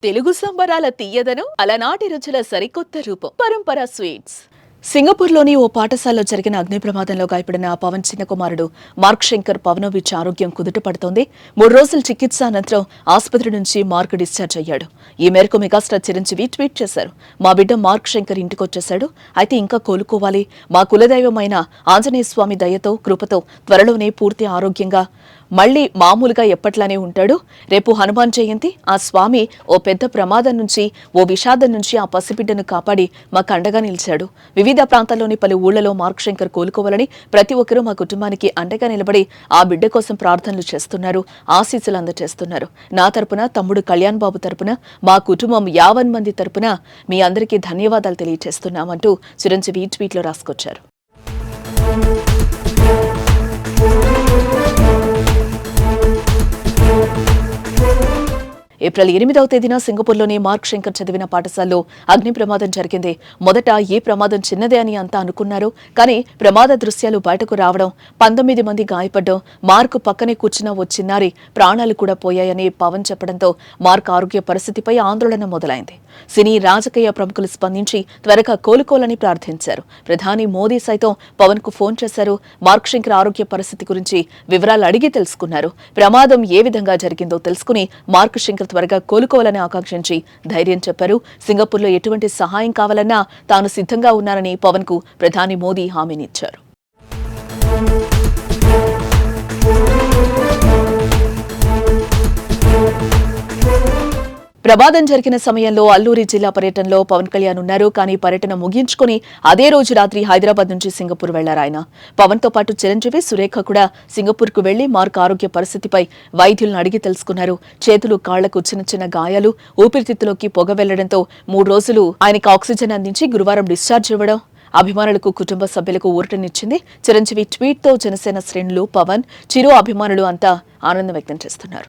తెలుగు సంబరాల తీయదనం అలనాటి రుచుల సరికొత్త రూపం పరంపర స్వీట్స్. సింగపూర్లోని ఓ పాఠశాలలో జరిగిన అగ్ని ప్రమాదంలో గాయపడిన పవన్ చిన్న కుమారుడు మార్క్ శంకర్ పవనోవిచ్ ఆరోగ్యం కుదుటపడుతోంది. 3 రోజుల చికిత్స అనంతరం ఆసుపత్రి నుంచి మార్క్ డిశ్చార్జ్ అయ్యాడు. ఈ మేరకు మెగాస్టార్ చిరంజీవి ట్వీట్ చేశారు. మా బిడ్డ మార్క్ శంకర్ ఇంటికొచ్చేశాడు. అయితే ఇంకా కోలుకోవాలి. మా కులదైవమైన ఆంజనేయ స్వామి దయతో కృపతో త్వరలోనే పూర్తి ఆరోగ్యంగా మళ్లీ మామూలుగా ఎప్పట్లానే ఉంటాడు. రేపు హనుమాన్ జయంతి. ఆ స్వామి ఓ పెద్ద ప్రమాదం నుంచి, ఓ విషాదం నుంచి ఆ పసిబిడ్డను కాపాడి మాకు అండగా నిలిచాడు. వివిధ ప్రాంతాల్లోని పలు ఊళ్లలో మార్క్ శంకర్ కోలుకోవాలని ప్రతి ఒక్కరూ మా కుటుంబానికి అండగా నిలబడి ఆ బిడ్డ కోసం ప్రార్థనలు చేస్తున్నారు, ఆశీస్సులు అందజేస్తున్నారు. నా తరపున, తమ్ముడు కళ్యాణ్ బాబు తరపున, మా కుటుంబం 50 మంది తరపున మీ అందరికీ ధన్యవాదాలు తెలియజేస్తున్నామంటూ చిరంజీవి ట్వీట్లో రాసుకొచ్చారు. ఏప్రిల్ 8వ తేదీన సింగపూర్లోని మార్క్ శంకర్ చదివిన పాఠశాలలో అగ్ని ప్రమాదం జరిగింది. మొదట ఈ ప్రమాదం చిన్నదే అని అంతా అనుకున్నారు. కానీ ప్రమాద దృశ్యాలు బయటకు రావడం, 19 మంది గాయపడ్డం, మార్క్ పక్కనే కూర్చున్న ఓ చిన్నారి ప్రాణాలు కూడా పోయాయని పవన్ చెప్పడంతో మార్క్ ఆరోగ్య పరిస్థితిపై ఆందోళన మొదలైంది. సినీ, రాజకీయ ప్రముఖులు స్పందించి త్వరగా కోలుకోవాలని ప్రార్థించారు. ప్రధాని మోదీ సైతం పవన్ కు ఫోన్ చేశారు. మార్క్ శంకర్ ఆరోగ్య పరిస్థితి గురించి వివరాలు అడిగి తెలుసుకున్నారు. ప్రమాదం ఏ విధంగా జరిగిందో తెలుసుకుని మార్క్ శంకర్ త్వరగా కోలుకోవాలని ఆకాంక్షించి ధైర్యం చెప్పారు. సింగపూర్లో ఎటువంటి సహాయం కావాలన్నా తాను సిద్ధంగా ఉన్నారని పవన్ కు ప్రధాని మోదీ హామీనిచ్చారు. ప్రమాదం జరిగిన సమయంలో అల్లూరి జిల్లా పర్యటనలో పవన్ కళ్యాణ్ ఉన్నారు. కానీ పర్యటన ముగించుకుని అదే రోజు రాత్రి హైదరాబాద్ నుంచి సింగపూర్ వెళ్లారు ఆయన. పవన్ తో పాటు చిరంజీవి, సురేఖ కూడా సింగపూర్ కు వెళ్లి మార్క్ ఆరోగ్య పరిస్థితిపై వైద్యులను అడిగి తెలుసుకున్నారు. చేతులు, కాళ్లకు చిన్న చిన్న గాయాలు, ఊపిరితిత్తులోకి పొగ వెళ్లడంతో 3 రోజులు ఆయనకు ఆక్సిజన్ అందించి గురువారం డిశ్చార్జ్ ఇవ్వడం అభిమానులకు, కుటుంబ సభ్యులకు ఊరటనిచ్చింది. చిరంజీవి ట్వీట్ తో జనసేన శ్రేణులు, పవన్, చిరు అభిమానులు అంతా ఆనందం వ్యక్తం చేస్తున్నారు.